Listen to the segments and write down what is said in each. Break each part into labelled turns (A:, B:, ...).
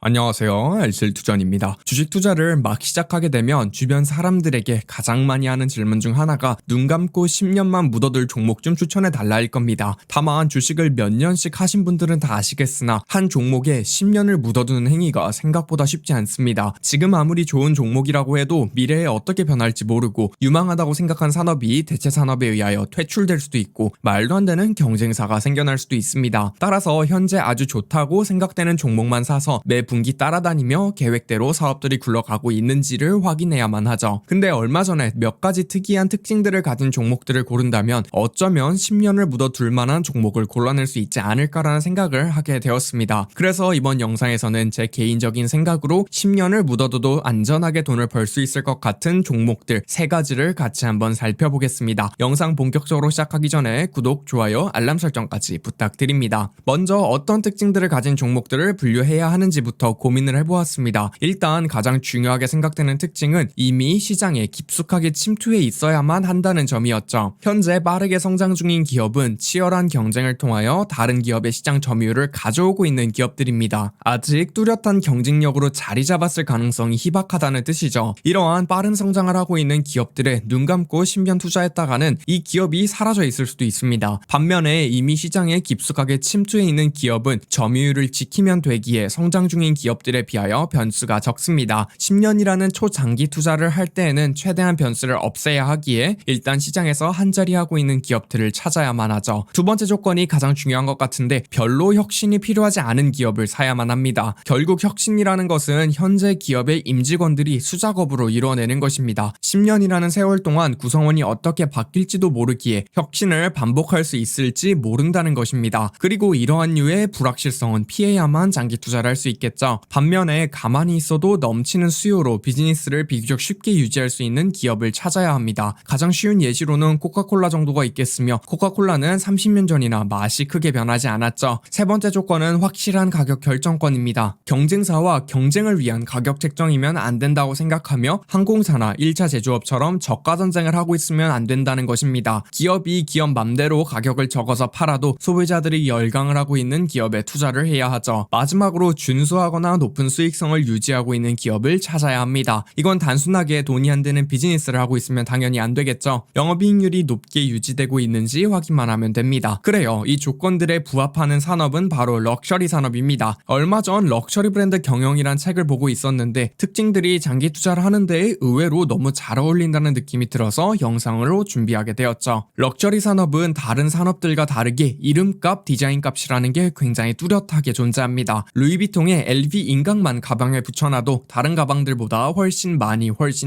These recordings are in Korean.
A: 안녕하세요. 알쓸투전입니다. 주식 투자를 막 시작하게 되면 주변 사람들에게 가장 많이 하는 질문 중 하나가 눈 감고 10년만 묻어둘 종목 좀 추천해 달라일 겁니다. 다만 주식을 몇 년씩 하신 분들은 다 아시겠으나 한 종목에 10년을 묻어두는 행위가 생각보다 쉽지 않습니다. 지금 아무리 좋은 종목이라고 해도 미래에 어떻게 변할지 모르고 유망하다고 생각한 산업이 대체 산업에 의하여 퇴출될 수도 있고 말도 안 되는 경쟁사가 생겨날 수도 있습니다. 따라서 현재 아주 좋다고 생각되는 종목만 사서 매 분기 따라다니며 계획대로 사업들이 굴러가고 있는지를 확인해야만 하죠. 근데 얼마 전에 몇 가지 특이한 특징들을 가진 종목들을 고른다면 어쩌면 10년을 묻어둘 만한 종목을 골라낼 수 있지 않을까라는 생각을 하게 되었습니다. 그래서 이번 영상에서는 제 개인적인 생각으로 10년을 묻어둬도 안전하게 돈을 벌 수 있을 것 같은 종목들 3가지를 같이 한번 살펴보겠습니다. 영상 본격적으로 시작하기 전에 구독, 좋아요, 알람 설정까지 부탁드립니다. 먼저 어떤 특징들을 가진 종목들을 분류해야 하는지부터 고민을 해보았습니다. 일단 가장 중요하게 생각되는 특징은 이미 시장에 깊숙하게 침투해 있어야만 한다는 점이었죠. 현재 빠르게 성장 중인 기업은 치열한 경쟁을 통하여 다른 기업의 시장 점유율을 가져오고 있는 기업들입니다. 아직 뚜렷한 경쟁력으로 자리 잡았을 가능성이 희박하다는 뜻이죠. 이러한 빠른 성장을 하고 있는 기업들에 눈 감고 10년 투자했다가는 이 기업이 사라져 있을 수도 있습니다. 반면에 이미 시장에 깊숙하게 침투해 있는 기업은 점유율을 지키면 되기에 성장 중인 기업들에 비하여 변수가 적습니다. 10년이라는 초장기 투자를 할 때에는 최대한 변수를 없애야 하기에 일단 시장에서 한자리 하고 있는 기업들을 찾아야만 하죠. 두 번째 조건이 가장 중요한 것 같은데 별로 혁신이 필요하지 않은 기업을 사야만 합니다. 결국 혁신이라는 것은 현재 기업의 임직원들이 수작업으로 이뤄내는 것입니다. 10년이라는 세월 동안 구성원이 어떻게 바뀔지도 모르기에 혁신을 반복할 수 있을지 모른다는 것입니다. 그리고 이러한 류의 불확실성은 피해야만 장기 투자를 할 수 있겠죠. 반면에 가만히 있어도 넘치는 수요로 비즈니스를 비교적 쉽게 유지할 수 있는 기업을 찾아야 합니다. 가장 쉬운 예시로는 코카콜라 정도가 있겠으며 코카콜라는 30년 전이나 맛이 크게 변하지 않았죠. 세 번째 조건은 확실한 가격 결정권입니다. 경쟁사와 경쟁을 위한 가격 책정이면 안 된다고 생각하며 항공사나 1차 제조업처럼 저가 전쟁을 하고 있으면 안 된다는 것입니다. 기업이 기업 맘대로 가격을 적어서 팔아도 소비자들이 열광을 하고 있는 기업에 투자를 해야 하죠. 마지막으로 준수하거나 높은 수익성을 유지하고 있는 기업을 찾아야 합니다. 이건 단순하게 돈이 안 되는 비즈니스를 하고 있으면 당연히 안 되겠죠. 영업이익률이 높게 유지되고 있는지 확인만 하면 됩니다. 그래요. 이 조건들에 부합하는 산업은 바로 럭셔리 산업입니다. 얼마 전 럭셔리 브랜드 경영이란 책을 보고 있었는데 특징들이 장기 투자를 하는 데에 의외로 너무 잘 어울린다는 느낌이 들어서 영상으로 준비하게 되었죠. 럭셔리 산업은 다른 산업들과 다르게 이름값, 디자인값이라는 게 굉장히 뚜렷하게 존재합니다. 루이비통의 LV 인강만 가방에 붙여놔도 다른 가방들보다 훨씬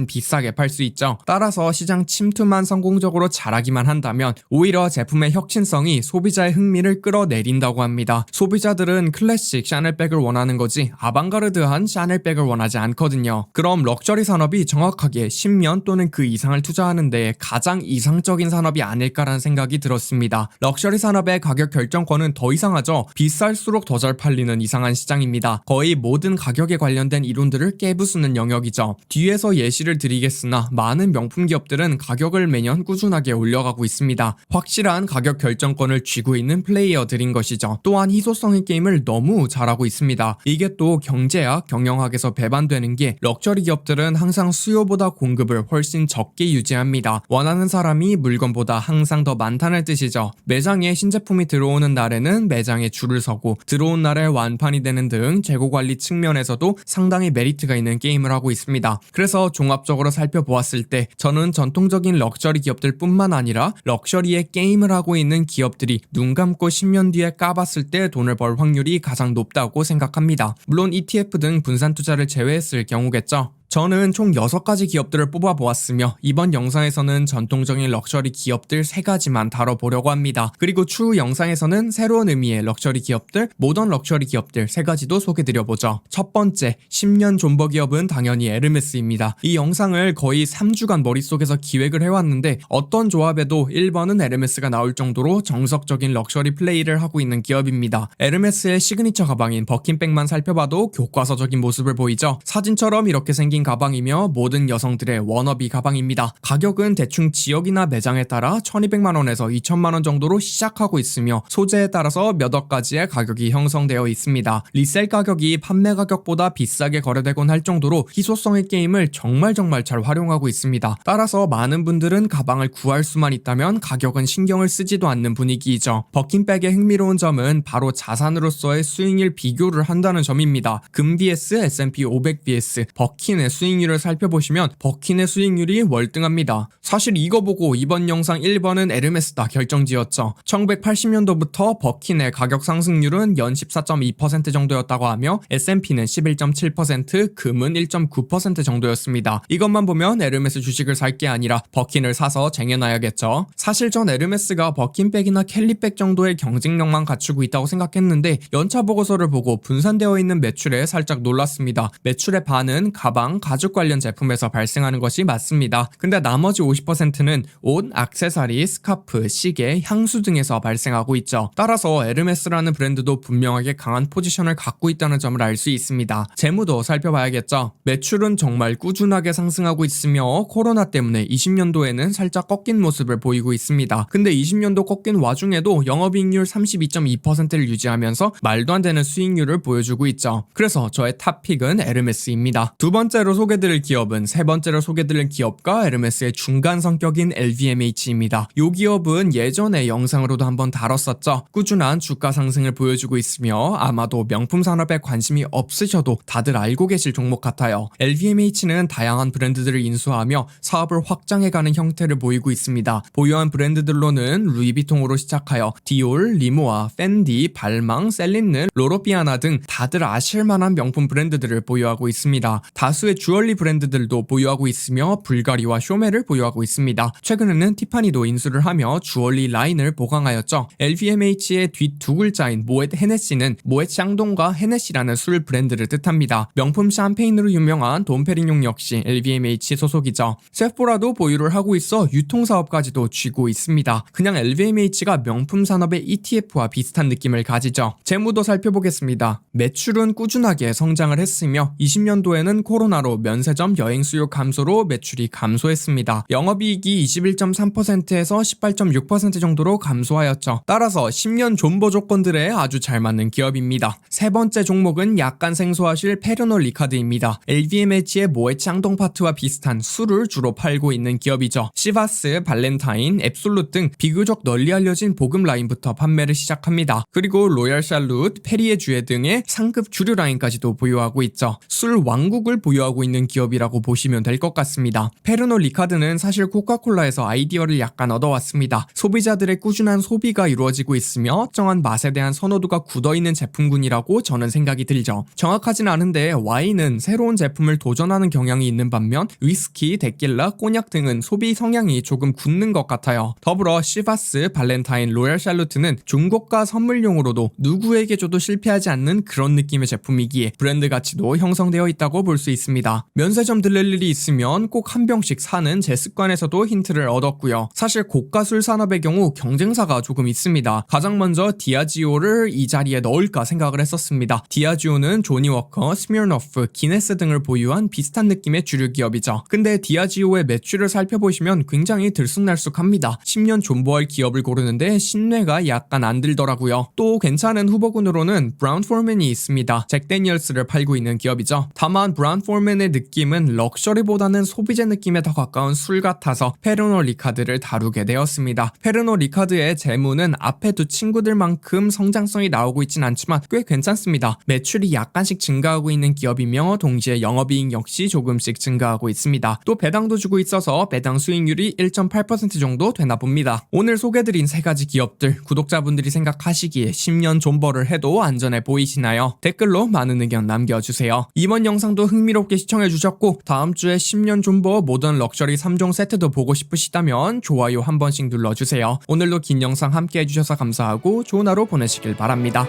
A: 비싸게 팔 수 있죠. 따라서 시장 침투만 성공적으로 잘하기만 한다면 오히려 제품의 혁신성이 소비자의 흥미를 끌어내린다고 합니다. 소비자들은 클래식 샤넬백을 원하는 거지 아방가르드한 샤넬백을 원하지 않거든요. 그럼 럭셔리 산업이 정확하게 10년 또는 그 이상을 투자하는 데 가장 이상적인 산업이 아닐까라는 생각이 들었습니다. 럭셔리 산업의 가격 결정권은 더 이상하죠. 비쌀수록 더 잘 팔리는 이상한 시장입니다. 거의 모든 가격에 관련된 이론들을 깨부수는 영역이죠. 뒤에서 예시를 드리겠으나 많은 명품 기업들은 가격을 매년 꾸준하게 올려가고 있습니다. 확실한 가격 결정권을 쥐고 있는 플레이어들인 것이죠. 또한 희소성의 게임을 너무 잘하고 있습니다. 이게 또 경제학, 경영학에서 배반되는 게 럭셔리 기업들은 항상 수요보다 공급을 훨씬 적게 유지합니다. 원하는 사람이 물건보다 항상 더 많다는 뜻이죠. 매장에 신제품이 들어오는 날에는 매장에 줄을 서고 들어온 날에 완판이 되는 등 재고관리 측면에서도 상당히 메리트가 있는 게임을 하고 있습니다. 그래서 종합적으로 살펴보았을 때 저는 전통적인 럭셔리 기업들 뿐만 아니라 럭셔리의 게임을 하고 있는 기업들이 눈 감고 10년 뒤에 까봤을 때 돈을 벌 확률이 가장 높다고 생각합니다. 물론 ETF 등 분산 투자를 제외했을 경우겠죠. 저는 총 6가지 기업들을 뽑아보았으며 이번 영상에서는 전통적인 럭셔리 기업들 3가지만 다뤄보려고 합니다. 그리고 추후 영상에서는 새로운 의미의 럭셔리 기업들, 모던 럭셔리 기업들 3가지도 소개드려보죠. 첫 번째, 10년 존버 기업은 당연히 에르메스입니다. 이 영상을 거의 3주간 머릿속에서 기획을 해왔는데 어떤 조합에도 1번은 에르메스가 나올 정도로 정석적인 럭셔리 플레이를 하고 있는 기업입니다. 에르메스의 시그니처 가방인 버킨백만 살펴봐도 교과서적인 모습을 보이죠. 사진처럼 이렇게 생긴 기본적인 가방이며 모든 여성들의 워너비 가방입니다. 가격은 대충 지역이나 매장에 따라 1200만원에서 2000만원 정도로 시작하고 있으며 소재에 따라서 몇억 가지의 가격이 형성되어 있습니다. 리셀 가격이 판매 가격보다 비싸게 거래되곤 할 정도로 희소성의 게임을 정말 잘 활용하고 있습니다. 따라서 많은 분들은 가방을 구할 수만 있다면 가격은 신경을 쓰지도 않는 분위기이죠. 버킨백의 흥미로운 점은 바로 자산으로서의 수익률 비교를 한다는 점입니다. 금 vs S&P 500 vs 버킨의 수익률을 살펴보시면 버킨의 수익률이 월등합니다. 사실 이거 보고 이번 영상 1번은 에르메스다 결정지었죠. 1980년도부터 버킨의 가격 상승률은 연 14.2% 정도였다고 하며 S&P는 11.7%, 금은 1.9% 정도였습니다. 이것만 보면 에르메스 주식을 살 게 아니라 버킨을 사서 쟁여놔야겠죠. 사실 전 에르메스가 버킨백이나 캘리백 정도의 경쟁력만 갖추고 있다고 생각했는데 연차 보고서를 보고 분산되어 있는 매출에 살짝 놀랐습니다. 매출의 반은 가방, 가죽 관련 제품에서 발생하는 것이 맞습니다. 근데 나머지 50%는 옷, 액세서리, 스카프, 시계, 향수 등에서 발생하고 있죠. 따라서 에르메스라는 브랜드도 분명하게 강한 포지션을 갖고 있다는 점을 알 수 있습니다. 재무도 살펴봐야겠죠. 매출은 정말 꾸준하게 상승하고 있으며 코로나 때문에 20년도에는 살짝 꺾인 모습을 보이고 있습니다. 근데 20년도 꺾인 와중에도 영업이익률 32.2%를 유지하면서 말도 안 되는 수익률을 보여주고 있죠. 그래서 저의 탑픽은 에르메스입니다. 두 번째로 소개드릴 기업은 세 번째로 소개드릴 기업과 에르메스의 중간 성격인 LVMH입니다. 이 기업은 예전에 영상으로도 한번 다뤘었죠. 꾸준한 주가 상승을 보여주고 있으며 아마도 명품 산업에 관심이 없으셔도 다들 알고 계실 종목 같아요. LVMH는 다양한 브랜드들을 인수하며 사업을 확장해가는 형태를 보이고 있습니다. 보유한 브랜드들로는 루이비통으로 시작하여 디올, 리모아, 펜디, 발망, 셀린느, 로로피아나 등 다들 아실만한 명품 브랜드들을 보유하고 있습니다. 다수의 주얼리 브랜드들도 보유하고 있으며 불가리와 쇼메를 보유하고 있습니다. 최근에는 티파니도 인수를 하며 주얼리 라인을 보강하였죠. LVMH의 뒷 두 글자인 모엣 헤네시는 모엣 샹동과 헤네시라는 술 브랜드를 뜻합니다. 명품 샴페인으로 유명한 돈페리뇽 역시 LVMH 소속이죠. 세포라도 보유를 하고 있어 유통사업까지도 쥐고 있습니다. 그냥 LVMH가 명품 산업의 ETF와 비슷한 느낌을 가지죠. 재무도 살펴보겠습니다. 매출은 꾸준하게 성장을 했으며 20년도에는 코로나로 면세점 여행 수요 감소로 매출이 감소했습니다. 영업이익이 21.3%에서 18.6% 정도로 감소하였죠. 따라서 10년 존버 조건들에 아주 잘 맞는 기업입니다. 세 번째 종목은 약간 생소하실 페르노 리카드입니다. LVMH의 모엣 샹동 파트와 비슷한 술을 주로 팔고 있는 기업이죠. 시바스, 발렌타인, 앱솔룻 등 비교적 널리 알려진 보급 라인부터 판매를 시작합니다. 그리고 로얄 샬룻, 페리에 주에 등의 상급 주류 라인까지도 보유하고 있죠. 술 왕국을 보유하고 있는 기업이라고 보시면 될 것 같습니다. 페르노 리카드는 사실 코카콜라에서 아이디어를 약간 얻어왔습니다. 소비자들의 꾸준한 소비가 이루어지고 있으며 정한 맛에 대한 선호도가 굳어있는 제품군이라고 저는 생각이 들죠. 정확하진 않은데 와인은 새로운 제품을 도전하는 경향이 있는 반면 위스키, 데킬라, 꼬냑 등은 소비 성향이 조금 굳는 것 같아요. 더불어 시바스, 발렌타인, 로얄 샬루트는 중고가 선물용으로도 누구에게 줘도 실패하지 않는 그런 느낌의 제품이기에 브랜드 가치도 형성되어 있다고 볼 수 있습니다. 면세점 들릴 일이 있으면 꼭 한 병씩 사는 제 습관에서도 힌트를 얻었고요. 사실 고가 술 산업의 경우 경쟁사가 조금 있습니다. 가장 먼저 디아지오를 이 자리에 넣을까 생각을 했었습니다. 디아지오는 조니워커, 스미르노프, 기네스 등을 보유한 비슷한 느낌의 주류 기업이죠. 근데 디아지오의 매출을 살펴보시면 굉장히 들쑥날쑥합니다. 10년 존버할 기업을 고르는데 신뢰가 약간 안 들더라고요. 또 괜찮은 후보군으로는 브라운 포먼이 있습니다. 잭 데니얼스를 팔고 있는 기업이죠. 다만 브라운 포먼의 느낌은 럭셔리보다는 소비재 느낌에 더 가까운 술 같아서 페르노 리카드를 다루게 되었습니다. 페르노 리카드의 재무는 앞에 두 친구들만큼 성장성이 나오고 있진 않지만 꽤 괜찮습니다. 매출이 약간씩 증가하고 있는 기업이며 동시에 영업이익 역시 조금씩 증가하고 있습니다. 또 배당도 주고 있어서 배당 수익률이 1.8% 정도 되나 봅니다. 오늘 소개드린 세 가지 기업들 구독자분들이 생각하시기에 10년 존버를 해도 안전해 보이시나요? 댓글로 많은 의견 남겨주세요. 이번 영상도 흥미롭게 시청해주셨고 다음주에 10년 존버 모던 럭셔리 3종 세트도 보고 싶으시다면 좋아요 한 번씩 눌러주세요. 오늘도 긴 영상 함께 해주셔서 감사하고 좋은 하루 보내시길 바랍니다.